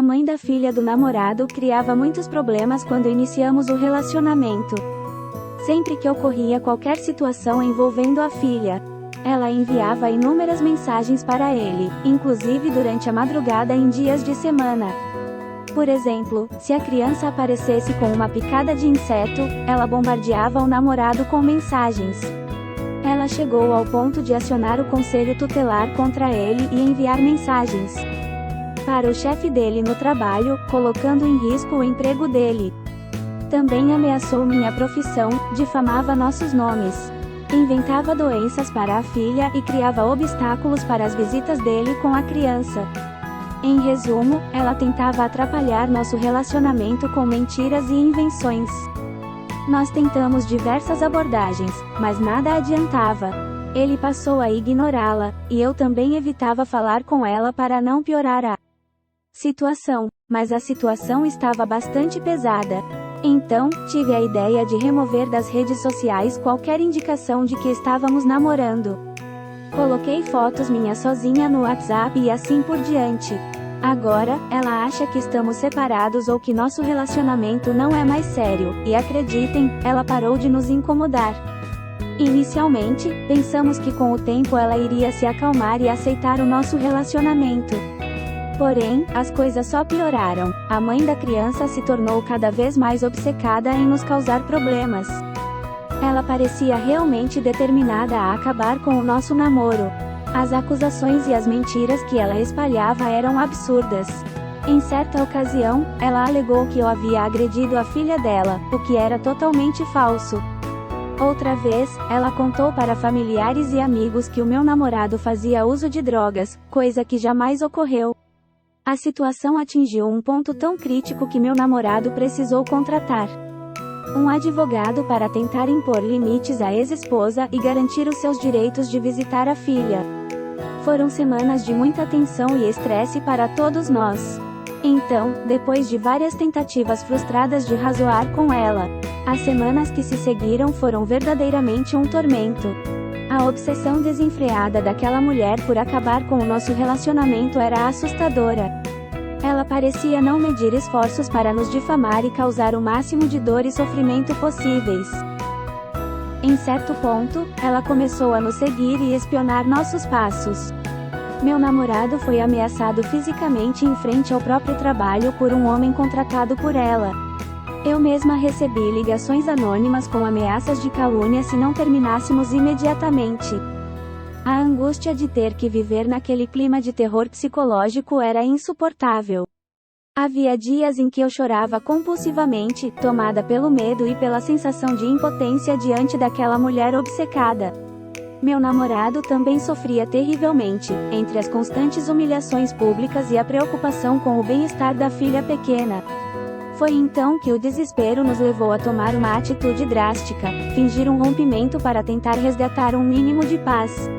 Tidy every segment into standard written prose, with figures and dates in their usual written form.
mãe da filha do namorado criava muitos problemas quando iniciamos o relacionamento. Sempre que ocorria qualquer situação envolvendo a filha, ela enviava inúmeras mensagens para ele, inclusive durante a madrugada em dias de semana. Por exemplo, se a criança aparecesse com uma picada de inseto, ela bombardeava o namorado com mensagens. Ela chegou ao ponto de acionar o conselho tutelar contra ele e enviar mensagens para o chefe dele no trabalho, colocando em risco o emprego dele. Também ameaçou minha profissão, difamava nossos nomes, inventava doenças para a filha e criava obstáculos para as visitas dele com a criança. Em resumo, ela tentava atrapalhar nosso relacionamento com mentiras e invenções. Nós tentamos diversas abordagens, mas nada adiantava. Ele passou a ignorá-la, e eu também evitava falar com ela para não piorar a situação, mas a situação estava bastante pesada. Então, tive a ideia de remover das redes sociais qualquer indicação de que estávamos namorando. Coloquei fotos minhas sozinha no WhatsApp e assim por diante. Agora, ela acha que estamos separados ou que nosso relacionamento não é mais sério, e acreditem, ela parou de nos incomodar. Inicialmente, pensamos que com o tempo ela iria se acalmar e aceitar o nosso relacionamento. Porém, as coisas só pioraram. A mãe da criança se tornou cada vez mais obcecada em nos causar problemas. Ela parecia realmente determinada a acabar com o nosso namoro. As acusações e as mentiras que ela espalhava eram absurdas. Em certa ocasião, ela alegou que eu havia agredido a filha dela, o que era totalmente falso. Outra vez, ela contou para familiares e amigos que o meu namorado fazia uso de drogas, coisa que jamais ocorreu. A situação atingiu um ponto tão crítico que meu namorado precisou contratar um advogado para tentar impor limites à ex-esposa e garantir os seus direitos de visitar a filha. Foram semanas de muita tensão e estresse para todos nós. Então, depois de várias tentativas frustradas de razoar com ela, as semanas que se seguiram foram verdadeiramente um tormento. A obsessão desenfreada daquela mulher por acabar com o nosso relacionamento era assustadora. Ela parecia não medir esforços para nos difamar e causar o máximo de dor e sofrimento possíveis. Em certo ponto, ela começou a nos seguir e espionar nossos passos. Meu namorado foi ameaçado fisicamente em frente ao próprio trabalho por um homem contratado por ela. Eu mesma recebi ligações anônimas com ameaças de calúnia se não terminássemos imediatamente. A angústia de ter que viver naquele clima de terror psicológico era insuportável. Havia dias em que eu chorava compulsivamente, tomada pelo medo e pela sensação de impotência diante daquela mulher obcecada. Meu namorado também sofria terrivelmente, entre as constantes humilhações públicas e a preocupação com o bem-estar da filha pequena. Foi então que o desespero nos levou a tomar uma atitude drástica, fingir um rompimento para tentar resgatar um mínimo de paz.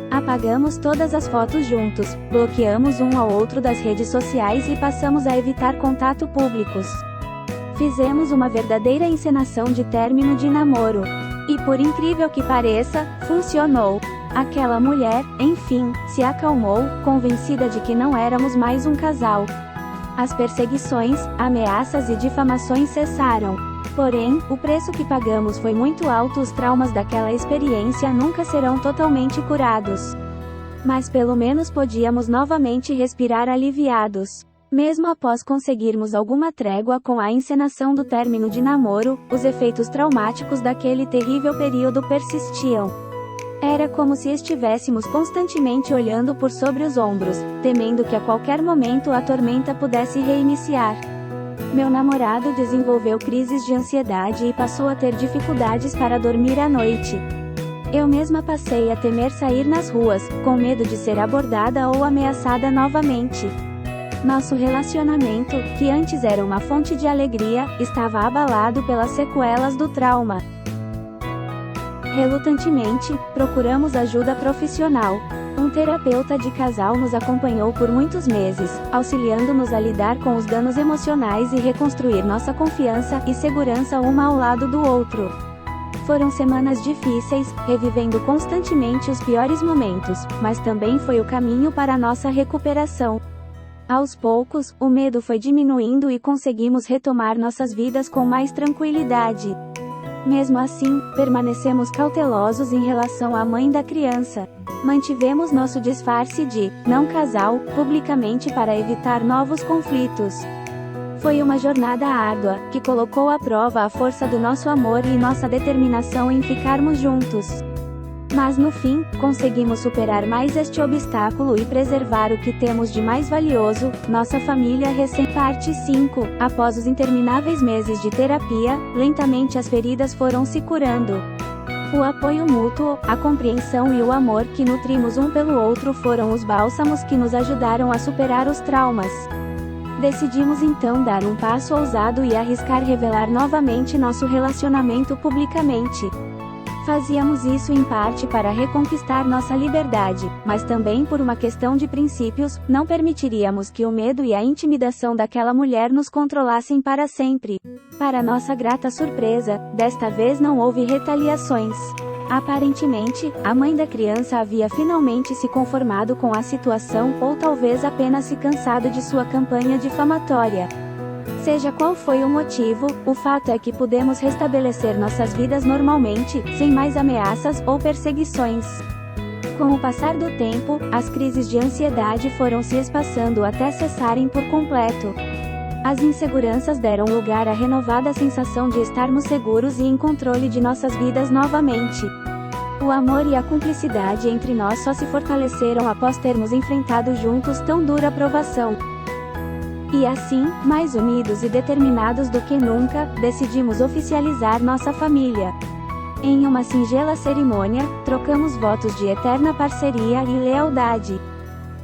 Apagamos todas as fotos juntos, bloqueamos um ao outro das redes sociais e passamos a evitar contato públicos. Fizemos uma verdadeira encenação de término de namoro. E por incrível que pareça, funcionou. Aquela mulher, enfim, se acalmou, convencida de que não éramos mais um casal. As perseguições, ameaças e difamações cessaram. Porém, o preço que pagamos foi muito alto. Os traumas daquela experiência nunca serão totalmente curados. Mas pelo menos podíamos novamente respirar aliviados. Mesmo após conseguirmos alguma trégua com a encenação do término de namoro, os efeitos traumáticos daquele terrível período persistiam. Era como se estivéssemos constantemente olhando por sobre os ombros, temendo que a qualquer momento a tormenta pudesse reiniciar. Meu namorado desenvolveu crises de ansiedade e passou a ter dificuldades para dormir à noite. Eu mesma passei a temer sair nas ruas, com medo de ser abordada ou ameaçada novamente. Nosso relacionamento, que antes era uma fonte de alegria, estava abalado pelas sequelas do trauma. Relutantemente, procuramos ajuda profissional. Um terapeuta de casal nos acompanhou por muitos meses, auxiliando-nos a lidar com os danos emocionais e reconstruir nossa confiança e segurança uma ao lado do outro. Foram semanas difíceis, revivendo constantemente os piores momentos, mas também foi o caminho para nossa recuperação. Aos poucos, o medo foi diminuindo e conseguimos retomar nossas vidas com mais tranquilidade. Mesmo assim, permanecemos cautelosos em relação à mãe da criança. Mantivemos nosso disfarce de não casal publicamente para evitar novos conflitos. Foi uma jornada árdua, que colocou à prova a força do nosso amor e nossa determinação em ficarmos juntos. Mas no fim, conseguimos superar mais este obstáculo e preservar o que temos de mais valioso, nossa família Parte 5. Após os intermináveis meses de terapia, lentamente as feridas foram se curando. O apoio mútuo, a compreensão e o amor que nutrimos um pelo outro foram os bálsamos que nos ajudaram a superar os traumas. Decidimos então dar um passo ousado e arriscar revelar novamente nosso relacionamento publicamente. Fazíamos isso em parte para reconquistar nossa liberdade, mas também por uma questão de princípios, não permitiríamos que o medo e a intimidação daquela mulher nos controlassem para sempre. Para nossa grata surpresa, desta vez não houve retaliações. Aparentemente, a mãe da criança havia finalmente se conformado com a situação, ou talvez apenas se cansado de sua campanha difamatória. Seja qual foi o motivo, o fato é que pudemos restabelecer nossas vidas normalmente, sem mais ameaças ou perseguições. Com o passar do tempo, as crises de ansiedade foram se espaçando até cessarem por completo. As inseguranças deram lugar à renovada sensação de estarmos seguros e em controle de nossas vidas novamente. O amor e a cumplicidade entre nós só se fortaleceram após termos enfrentado juntos tão dura provação. E assim, mais unidos e determinados do que nunca, decidimos oficializar nossa família. Em uma singela cerimônia, trocamos votos de eterna parceria e lealdade.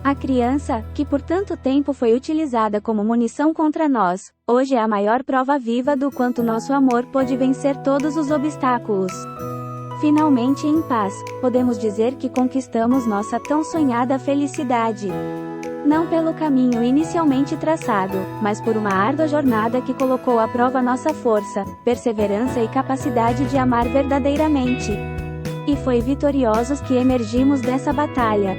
A criança, que por tanto tempo foi utilizada como munição contra nós, hoje é a maior prova viva do quanto nosso amor pôde vencer todos os obstáculos. Finalmente em paz, podemos dizer que conquistamos nossa tão sonhada felicidade. Não pelo caminho inicialmente traçado, mas por uma árdua jornada que colocou à prova nossa força, perseverança e capacidade de amar verdadeiramente. E foi vitoriosos que emergimos dessa batalha.